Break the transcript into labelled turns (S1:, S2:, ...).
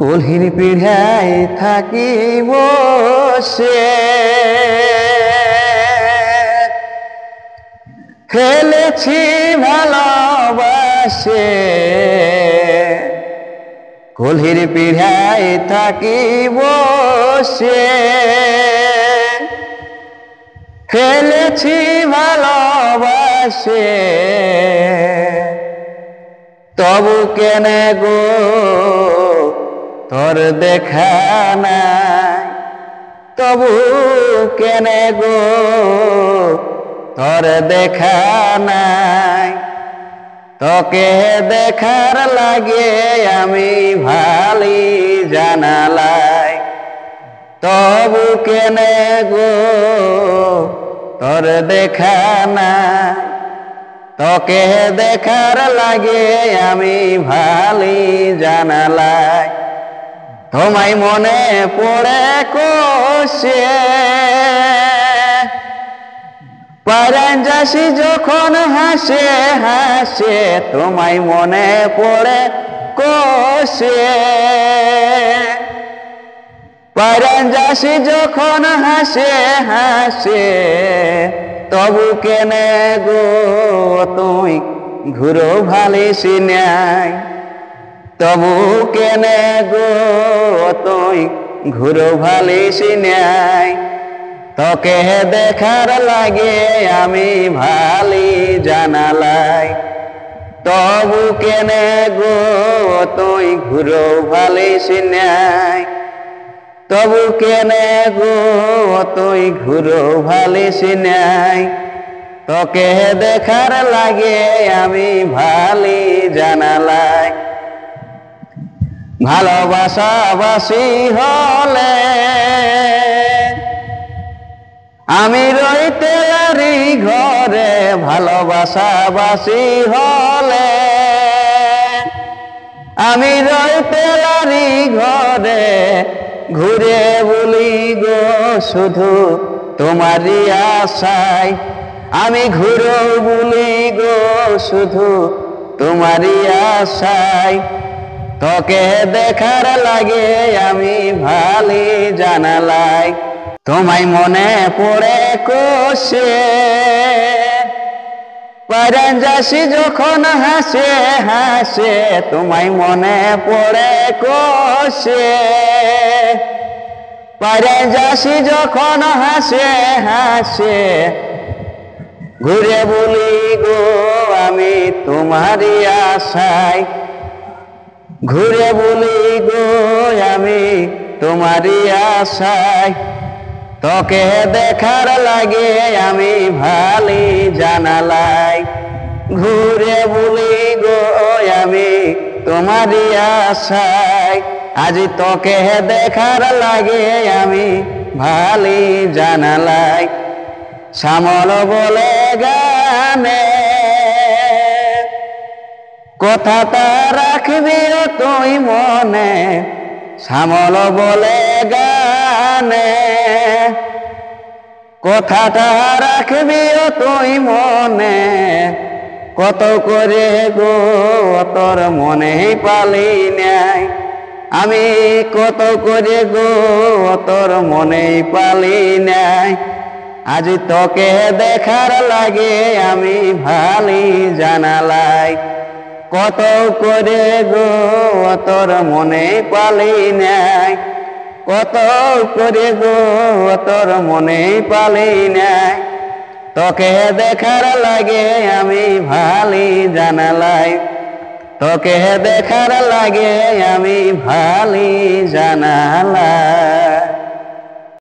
S1: কলহির পিঢ়ায় থাকি বসে ফেলেছি ভালোবাসে। কলহির পিঢ়ায় থাকি বসে ফেলেছি ভালোবাসে। তবু কেনে গো তোর দেখা নাই, তবু কেনে গো তোর দেখা নাই। তোকে দেখার লাগে আমি ভালি জানালাই, তবু কেনে গো তোর দেখা নাই। তোকে দেখার লাগে আমি ভালি জানালাই। তোমায় মনে পড়ে কোষে পরাণ যাসি যখন হাসে হাসে। তোমায় মনে পড়ে কোষে পরাণ যাসি যখন হাসে হাসে। তবু কেনে গো তুই ঘুরো ভালিসি নাই, তবু কেনে গো তুই ঘুরো ভালিসি নাই। তোকে দেখার লাগে আমি ভালি জানালাই, তবু কেনে গো তুই ঘুরো ভালিসি নাই। তবু কেনে গো তুই ঘুরো ভালিসি নাই। তোকে দেখার লাগে আমি ভালি জানালাই। ভালোবাসাবাসি হলে আমি রইতে লারি ঘরে, ভালোবাসাবাসি হলে আমি রইতে লারি ঘরে। ঘুরে বলি গো শুধু তোমারই আশায়, আমি ঘুরে বলি গো শুধু তোমারই আশায়। তোকে দেখার লাগে আমি ভালি জানালাই। তোমায় মনে পড়ে কোষে পরাণ যাসি যখন হাসে হাসে। তোমায় মনে পড়ে কোষে পরাণ যাসি যখন হাসে হাসে। ঘুরে বলি গো আমি তোমারই আশায়, ঘুরে বলি গো আমি তোমারই আশায়। তোকে দেখার লাগে আমি ভালি জানালাই, ঘুরে বলি গো আমি তোমারই আশায়। আজ তোকে দেখার লাগে আমি ভালি জানালাই। শ্যামল বলে গানে কথাটা রাখবি তুই মনে, শ্যামল বলে গানে কথাটা রাখবি তুই মনে। কত করে গো তোর মনে পালি নাই, আমি কত করে গো তোর মনে পালি নাই। আজ তোকে দেখার লাগে আমি ভালি জানালাই, কত করে গো তোর মনে পালি নাই। কত করে গো তোর মনে পালি নাই। তোকে দেখার লাগে আমি ভালি জানালাই, তোকে দেখার লাগে আমি ভালি জানালাই।